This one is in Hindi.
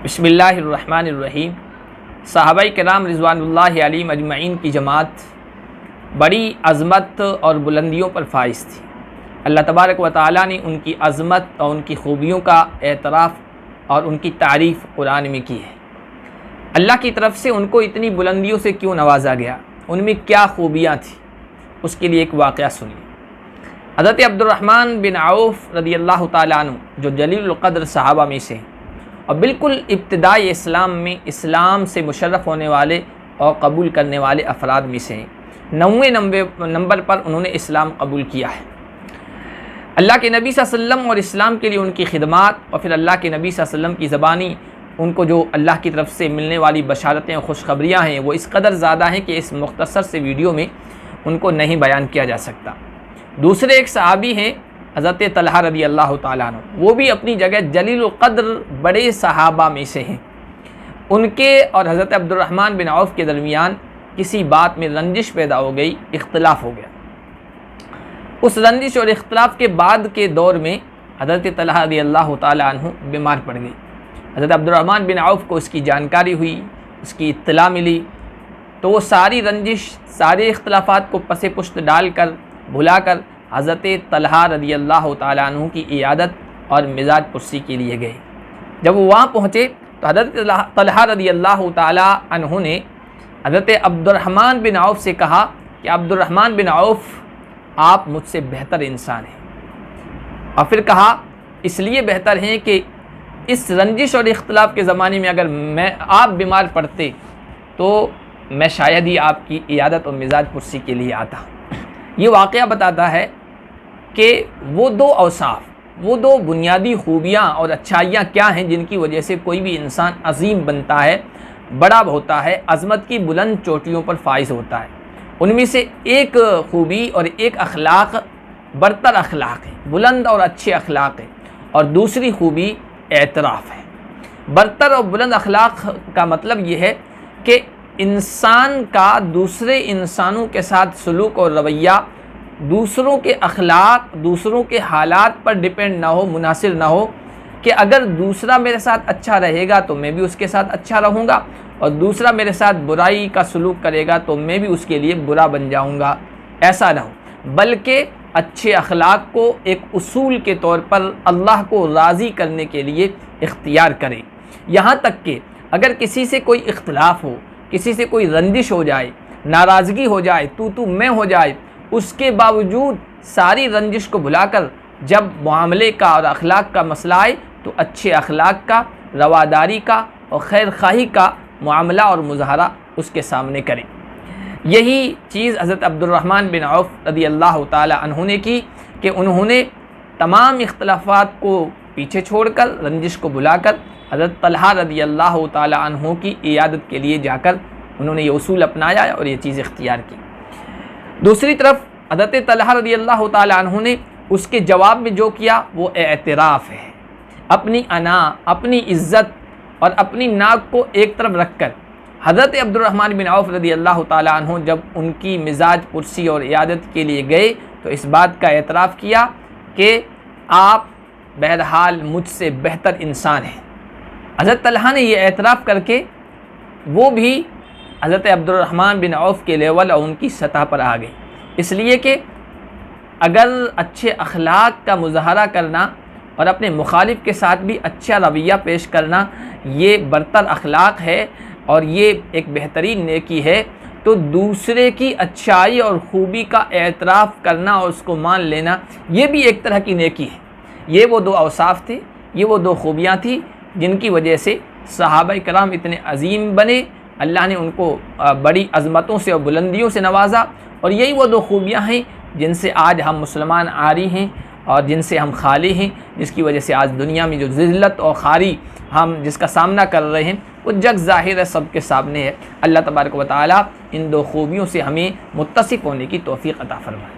बिस्मिल्लाहिर्रहमानिर्रहीम। सहाबाए किराम रिज़वानुल्लाहि अलैहिम अजमईन की जमात बड़ी अज़मत और बुलंदियों पर फाइज़ थी। अल्लाह तबारक व तआला ने उनकी अज़मत और उनकी खूबियों का एतराफ़ और उनकी तारीफ़ कुरान में की है। अल्लाह की तरफ से उनको इतनी बुलंदियों से क्यों नवाजा गया, उनमें क्या खूबियाँ थी, उसके लिए एक वाक़या सुनिए। हज़रत अब्दुर्रहमान बिन औफ़ रज़ियल्लाहु तआला अन्हु जो जलीलुल क़द्र सहाबा में से और बिल्कुल इब्तिदाई इस्लाम में इस्लाम से मुशर्रफ़ होने वाले और कबूल करने वाले अफराद में से हैं। 90वें नंबर पर उन्होंने इस्लाम कबूल किया है। अल्लाह के नबी सल्लल्लाहु अलैहि वसल्लम और इस्लाम के लिए उनकी खिदमात और फिर अल्लाह के नबी सल्लल्लाहु अलैहि वसल्लम की ज़बानी उनको जो अल्लाह की तरफ से मिलने वाली बशारतें और खुशखबरियाँ हैं वो इस कदर ज़्यादा हैं कि इस मुख्तसर से वीडियो में उनको नहीं बयान किया जा सकता। दूसरे एक सहाबी हैं हज़रत तलहा रज़ी अल्लाह तआला अन्हु, वो भी अपनी जगह जलीलुल क़द्र बड़े सहाबा में से हैं। उनके और हज़रत अब्दुर्रहमान बिन औफ़ के दरमियान किसी बात में रंजिश पैदा हो गई, इख्तिलाफ़ हो गया। उस रंजिश और इख्तिलाफ़ के बाद के दौर में हज़रत तलहा रज़ी अल्लाह तआला अन्हु बीमार पड़ गई। हज़रत अब्दुर्रहमान बिन औफ़ को उसकी जानकारी हुई, उसकी इत्तला मिली, तो वो सारी रंजिश, सारे इख्तिलाफ़ात को पसे पुश्त डाल कर भुलाकर हज़रत तलहा रज़ी अल्लाह तआला अन्हु की इयादत और मिजाज पुरसी के लिए गए। जब वो वहाँ पहुँचे तो हज़रत तलहा रज़ी अल्लाह तआला अन्हु ने हज़रत अब्दुर्रहमान बिन औफ़ से कहा कि अब्दुर्रहमान बिन औफ़, आप मुझसे बेहतर इंसान हैं। और फिर कहा इसलिए बेहतर हैं कि इस रंजिश और इख्तिलाफ़ के ज़माने में अगर आप बीमार पड़ते तो मैं शायद ही आपकी इयादत और मिजाज पुरसी के लिए आता। ये वाक़या बताता है कि वो दो औसाफ, वो दो बुनियादी खूबियाँ और अच्छाइयाँ क्या हैं जिनकी वजह से कोई भी इंसान अजीम बनता है, बड़ा होता है, अज़मत की बुलंद चोटियों पर फाइज़ होता है। उनमें से एक खूबी और एक अखलाक बरतर अखलाक है, बुलंद और अच्छे अखलाक है, और दूसरी खूबी एतराफ़ है। बरतर और बुलंद अखलाक का मतलब ये है कि इंसान का दूसरे इंसानों के साथ सलूक और रवैया दूसरों के अखलाक, दूसरों के हालात पर डिपेंड ना हो, मुनासिर ना हो कि अगर दूसरा मेरे साथ अच्छा रहेगा तो मैं भी उसके साथ अच्छा रहूँगा, और दूसरा मेरे साथ बुराई का सलूक करेगा तो मैं भी उसके लिए बुरा बन जाऊँगा। ऐसा ना हो, बल्कि अच्छे अखलाक को एक उसूल के तौर पर अल्लाह को राज़ी करने के लिए इख्तियार करें। यहाँ तक कि अगर किसी से कोई इख्तिलाफ़ हो, किसी से कोई रंजिश हो जाए, नाराज़गी हो जाए, तू मैं हो जाए, उसके बावजूद सारी रंजिश को भुलाकर जब मामले का और अखलाक का मसला आए तो अच्छे अखलाक का, रवादारी का और खैर खाही का मामला और मुज़ाहरा उसके सामने करें। यही चीज़ हज़रत अब्दुर्रहमान बिन औफ़ रज़ी अल्लाह तआला अन्हु ने की कि उन्होंने तमाम इख्तिलाफ़ात को पीछे छोड़कर, रंजिश को भुलाकर हज़रत तलहा रज़ी अल्लाह तआला अन्हु की इयादत के लिए जाकर उन्होंने ये उसूल अपनाया और ये चीज़ इख्तियार की। दूसरी तरफ हज़रत तलहा रज़ी अल्लाह तआला अन्हु ने उसके जवाब में जो किया वो एतराफ़ है। अपनी अना, अपनी इज़्ज़त और अपनी नाक को एक तरफ रख कर हज़रत अब्दुर्रहमान बिन औफ़ रज़ी अल्लाह तआला अन्हु जब उनकी मिजाज पुरसी और इयादत के लिए गए तो इस बात का एतराफ़ किया कि आप बहरहाल मुझसे बेहतर इंसान हैं। हज़रत तलहा ने यह एतराफ़ करके वो भी हज़रत अब्दुर्रहमान बिन औफ़ के लेवल और उनकी सतह पर आ गए। इसलिए कि अगर अच्छे अखलाक का मुज़ाहरा करना और अपने मुखालिफ के साथ भी अच्छा रवैया पेश करना ये बरतर अखलाक है और ये एक बेहतरीन नेकी है, तो दूसरे की अच्छाई और ख़ूबी का एतराफ़ करना और उसको मान लेना ये भी एक तरह की नेकी है। ये वो दो औसाफ थे, ये वो दो खूबियाँ थी जिनकी वजह से सहाबाए किराम इतने अजीम बने। अल्लाह ने उनको बड़ी अज़मतों से और बुलंदियों से नवाजा, और यही वो दो खूबियाँ हैं जिनसे आज हम मुसलमान आरी हैं और जिनसे हम खाली हैं, जिसकी वजह से आज दुनिया में जो ज़िल्लत और खारी हम जिसका सामना कर रहे हैं वो जग ज़ाहिर है, सबके सामने है। अल्लाह तबारक व तआला इन दो खूबियों से हमें मुत्तसिफ़ होने की तौफ़ीक़ अता फ़रमाए।